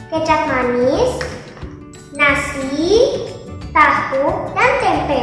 kecap manis, nasi, tahu, dan tempe.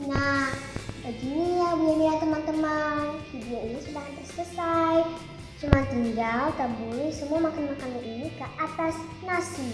Nah, begini ya Bu Yeni ya teman-teman. Video ini sudah hampir selesai. Cuma tinggal taburi semua makanan-makanan ini ke atas nasi.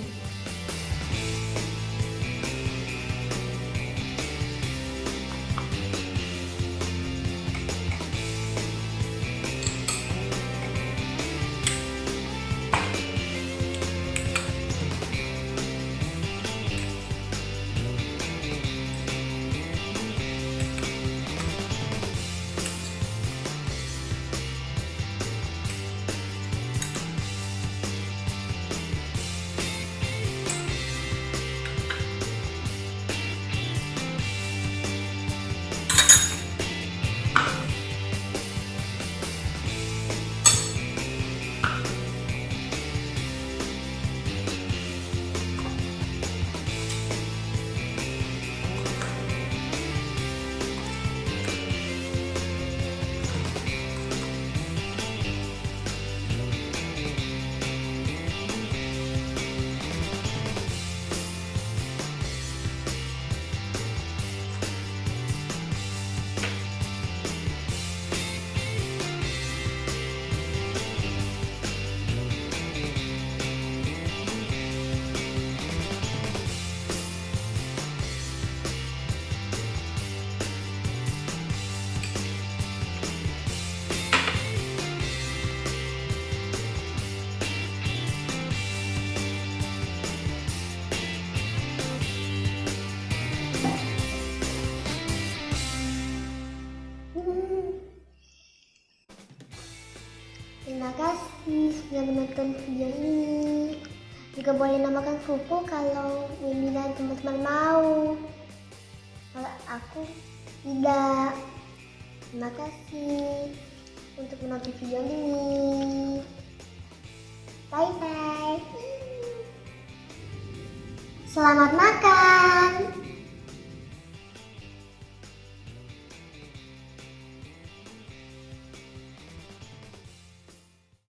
Terima kasih sudah menonton video ini. Juga boleh namakan Fufu kalau Windy dan teman-teman mau. Kalau aku tidak. Terima kasih untuk menonton video ini. Bye bye. Selamat makan.